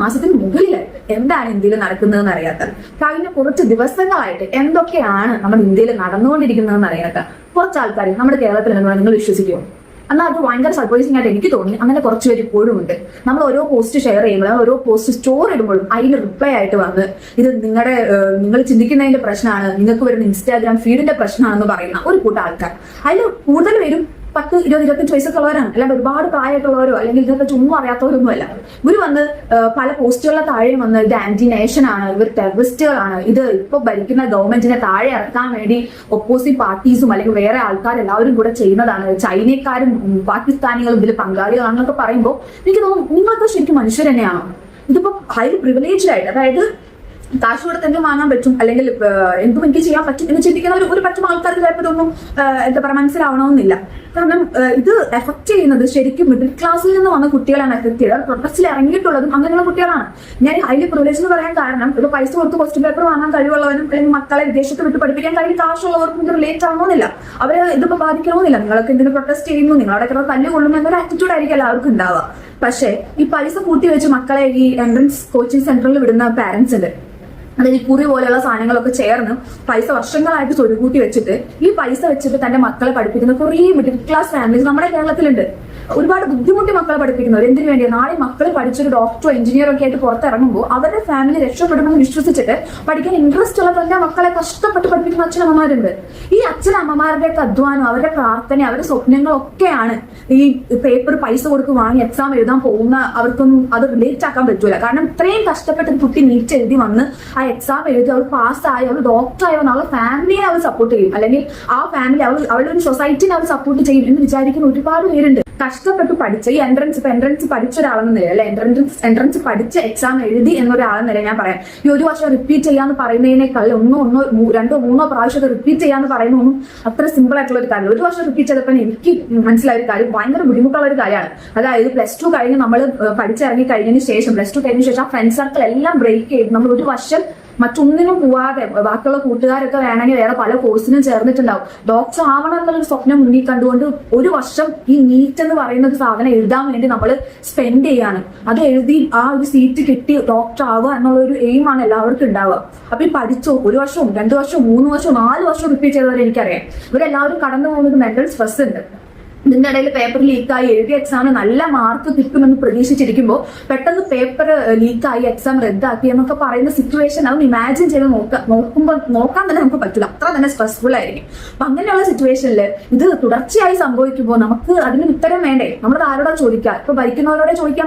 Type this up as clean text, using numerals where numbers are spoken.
മാസത്തിന് മുകളിലായിട്ട് എന്താണ് ഇന്ത്യയിൽ നടക്കുന്നതെന്ന് അറിയാത്ത, കഴിഞ്ഞ കുറച്ച് ദിവസങ്ങളായിട്ട് എന്തൊക്കെയാണ് നമ്മുടെ ഇന്ത്യയിൽ നടന്നുകൊണ്ടിരിക്കുന്നതെന്ന് അറിയാത്ത കുറച്ച് ആൾക്കാർ നമ്മുടെ കേരളത്തിൽ നിങ്ങൾ വിശ്വസിക്കുമോ? എന്നാൽ അത് ഭയങ്കര സർപ്രൈസിംഗ് ആയിട്ട് എനിക്ക് തോന്നി. അങ്ങനെ കുറച്ച് പേര് ഇപ്പോഴും ഉണ്ട്. നമ്മൾ ഓരോ പോസ്റ്റ് ഷെയർ ചെയ്യുമ്പോഴും ഓരോ പോസ്റ്റ് സ്റ്റോർ ഇടുമ്പോഴും അതിന് റിപ്ലൈ ആയിട്ട് വന്ന് ഇത് നിങ്ങൾ ചിന്തിക്കുന്നതിന്റെ പ്രശ്നമാണ്, നിങ്ങൾക്ക് വരുന്ന ഇൻസ്റ്റാഗ്രാം ഫീഡിന്റെ പ്രശ്നമാണെന്ന് പറയുന്ന ഒരു കൂട്ടം ആൾക്കാർ. അതിൽ കൂടുതൽ പേരും 10, 20, 25 വയസ്സൊക്കെ ഉള്ളവരാണ്. അല്ലാണ്ട് ഒരുപാട് പ്രായമായിട്ടുള്ളവരോ അല്ലെങ്കിൽ ഇതൊക്കെ ഒന്നും അറിയാത്തവരൊന്നും അല്ല. ഇവർ വന്ന് പല പോസ്റ്റുകളുടെ താഴെ വന്ന് ഇത് ആന്റി നേഷൻ ആണ്, ഇവർ ടെററിസ്റ്റുകളാണ്, ഇത് ഇപ്പൊ ഭരിക്കുന്ന ഗവൺമെന്റിനെ താഴെ ഇറക്കാൻ വേണ്ടി ഒപ്പോസിറ്റ് പാർട്ടീസും അല്ലെങ്കിൽ വേറെ ആൾക്കാരെല്ലാവരും കൂടെ ചെയ്യുന്നതാണ്, ചൈനക്കാരും പാകിസ്ഥാനികളും ഇതിൽ പങ്കാളികളാണെന്നൊക്കെ പറയുമ്പോൾ എനിക്ക് തോന്നും നിങ്ങൾക്ക് ശരിക്കും മനുഷ്യർ തന്നെയാണോ? ഇതിപ്പോ ഹൈ പ്രിവിലേജ്ഡ് ആയിട്ട്, അതായത് കാശ് കൊടുത്ത് എന്തും വാങ്ങാൻ പറ്റും അല്ലെങ്കിൽ എന്തും എനിക്ക് ചെയ്യാൻ പറ്റും എന്ന് ചിന്തിക്കുന്ന ഒരു പറ്റും ആൾക്കാർക്ക് ചിലപ്പോൾ ഇതൊന്നും എന്താ പറയുക മനസ്സിലാവണമെന്നില്ല. കാരണം ഇത് എഫക്ട് ചെയ്യുന്നത് ശരിക്കും മിഡിൽ ക്ലാസ്സിൽ നിന്ന് വന്ന കുട്ടികളാണ് എഫക്ട് ചെയ്യുന്നത്. പ്രൊട്ടസ്റ്റിൽ ഇറങ്ങിയിട്ടുള്ളതും അങ്ങനെയുള്ള കുട്ടികളാണ്. ഞാൻ ഹൈലി പ്രിവിലേജ് എന്ന് പറയാൻ കാരണം ഇത് പൈസ കൊടുത്ത് ക്വസ്റ്റ്യൻ പേപ്പർ വാങ്ങാൻ കഴിവുള്ളവരും അല്ലെങ്കിൽ മക്കളെ വിദേശത്ത് വിട്ട് പഠിപ്പിക്കാൻ കഴിയും കാശുള്ളവർക്കും ഇത് റിലേറ്റ് ആവണമെന്നില്ല. അവരെ ഇതിപ്പോ ബാധിക്കണമെന്നില്ല. നിങ്ങളൊക്കെ എന്തിനു പ്രൊട്ടസ്റ്റ് ചെയ്യുന്നു, നിങ്ങളവിടെ തല്ല് കൊള്ളുന്നു എന്നൊരു ആറ്റിറ്റ്യൂഡ് ആയിരിക്കും എല്ലാവർക്കും ഉണ്ടാവുക. പക്ഷേ ഈ പൈസ കൂട്ടി വെച്ച് മക്കളെ ഈ എൻട്രൻസ് കോച്ചിങ് സെന്ററിൽ വിടുന്ന പാരന്റ്സ് ഉണ്ട്. അതായത് ഈ കുറി പോലെയുള്ള സാധനങ്ങളൊക്കെ ചേർന്ന് പൈസ വർഷങ്ങളായിട്ട് സ്വരുകൂട്ടി വെച്ചിട്ട് ഈ പൈസ വെച്ചിട്ട് തന്റെ മക്കളെ പഠിപ്പിക്കുന്ന കുറേ മിഡിൽ ക്ലാസ് ഫാമിലീസ് നമ്മുടെ കേരളത്തിലുണ്ട്. ഒരുപാട് ബുദ്ധിമുട്ടി മക്കളെ പഠിപ്പിക്കുന്നവർ എന്തിനു വേണ്ടിയാണ്? നാളെ മക്കൾ പഠിച്ചൊരു ഡോക്ടറോ എഞ്ചിനീയറോ ഒക്കെ ആയിട്ട് പുറത്തിറങ്ങുമ്പോൾ അവരുടെ ഫാമിലി രക്ഷപ്പെടുമെന്ന് വിശ്വസിച്ചിട്ട് പഠിക്കാൻ ഇൻട്രസ്റ്റ് ഉള്ള തന്നെ മക്കളെ കഷ്ടപ്പെട്ട് പഠിപ്പിക്കുന്ന അച്ഛനമ്മമാരുണ്ട്. ഈ അച്ഛനമ്മമാരുടെയൊക്കെ അധ്വാനം, അവരുടെ പ്രാർത്ഥന, അവരുടെ സ്വപ്നങ്ങളൊക്കെയാണ് ഈ പേപ്പർ പൈസ കൊടുത്ത് വാങ്ങി എക്സാം എഴുതാൻ പോകുന്ന അവർക്കൊന്നും അത് റിലേറ്റ് ആക്കാൻ പറ്റൂല. കാരണം ഇത്രയും കഷ്ടപ്പെട്ട് കുട്ടി നീറ്റ് എഴുതി വന്ന് ആ എക്സാം എഴുതി അവർ പാസ്സായി അവർ ഡോക്ടറായി വന്ന് അവരുടെ ഫാമിലിയെ അവർ സപ്പോർട്ട് ചെയ്യും, അല്ലെങ്കിൽ ആ ഫാമിലി അവരുടെ ഒരു സൊസൈറ്റിനെ അവർ സപ്പോർട്ട് ചെയ്യും എന്ന് വിചാരിക്കുന്ന ഒരുപാട് പേരുണ്ട്. കഷ്ടപ്പെട്ട് പഠിച്ച ഈ എൻട്രൻസ് പഠിച്ച ഒരാളെന്ന നില, അല്ലെ എൻട്രൻസ് പഠിച്ച എക്സാം എഴുതി എന്നൊരാളെന്ന നില ഞാൻ പറയാം, ഈ ഒരു വർഷം റിപ്പീറ്റ് ചെയ്യാന്ന് പറയുന്നതിനേക്കാൾ ഒന്നോ 2, 3 പ്രാവശ്യം റിപ്പീറ്റ് ചെയ്യാന്ന് പറയുന്നതൊന്നും അത്ര സിമ്പിൾ ആയിട്ടുള്ള ഒരു കാര്യം. ഒരു വർഷം റിപ്പീറ്റ് ചെയ്തപ്പോൾ എനിക്ക് മനസ്സിലായ ഒരു കാര്യം ഭയങ്കര ബുദ്ധിമുട്ടുള്ള ഒരു കാര്യമാണ്. അതായത് +2 കഴിഞ്ഞ് നമ്മൾ പഠിച്ചിറങ്ങി കഴിഞ്ഞതിന് ശേഷം +2 കഴിഞ്ഞ ശേഷം ആ ഫ്രണ്ട് സർക്കിൾ എല്ലാം ബ്രേക്ക് ചെയ്ത് നമ്മൾ ഒരു വർഷം മറ്റൊന്നിനും പോവാതെ ബാക്കിയുള്ള കൂട്ടുകാരൊക്കെ വേണമെങ്കിൽ വേറെ പല കോഴ്സിനും ചേർന്നിട്ടുണ്ടാവും. ഡോക്ടർ ആവണം എന്നുള്ളൊരു സ്വപ്നം മുന്നിൽ കണ്ടുകൊണ്ട് ഒരു വർഷം ഈ നീറ്റ് എന്ന് പറയുന്ന ഒരു സാധനം എഴുതാൻ വേണ്ടി നമ്മൾ സ്പെൻഡ് ചെയ്യാണ്. അത് എഴുതി ആ ഒരു സീറ്റ് കിട്ടി ഡോക്ടർ ആവുക എന്നുള്ളൊരു എയിമാണ് എല്ലാവർക്കും ഉണ്ടാവുക. അപ്പൊ ഈ പഠിച്ചോ 1 വർഷവും 2 വർഷവും 3 വർഷവും 4 വർഷവും റിപ്പീറ്റ് ചെയ്തവരെ എനിക്കറിയാം. ഇവരെല്ലാവരും കടന്നു പോകുന്നത് മെന്റൽ സ്ട്രെസ് ഉണ്ട്. ഇതിന്റെ ഇടയിൽ പേപ്പർ ലീക്കായി എഴുതിയ എക്സാമിന് നല്ല മാർക്ക് കിട്ടുമെന്ന് പ്രതീക്ഷിച്ചിരിക്കുമ്പോൾ പെട്ടെന്ന് പേപ്പർ ലീക്കായി എക്സാം റദ്ദാക്കി എന്നൊക്കെ പറയുന്ന സിറ്റുവേഷൻ അതൊന്ന് ഇമാജിൻ ചെയ്ത് നോക്കാൻ തന്നെ നമുക്ക് പറ്റില്ല. അത്ര തന്നെ സ്ട്രെസ്ഫുൾ ആയിരിക്കും. അപ്പൊ അങ്ങനെയുള്ള സിറ്റുവേഷനിൽ ഇത് തുടർച്ചയായി സംഭവിക്കുമ്പോൾ നമുക്ക് അതിന് ഉത്തരം വേണ്ടേ? നമ്മളത് ആരോടാ ചോദിക്കുക? ഇപ്പൊ ഭരിക്കുന്നവരോടെ ചോദിക്കാൻ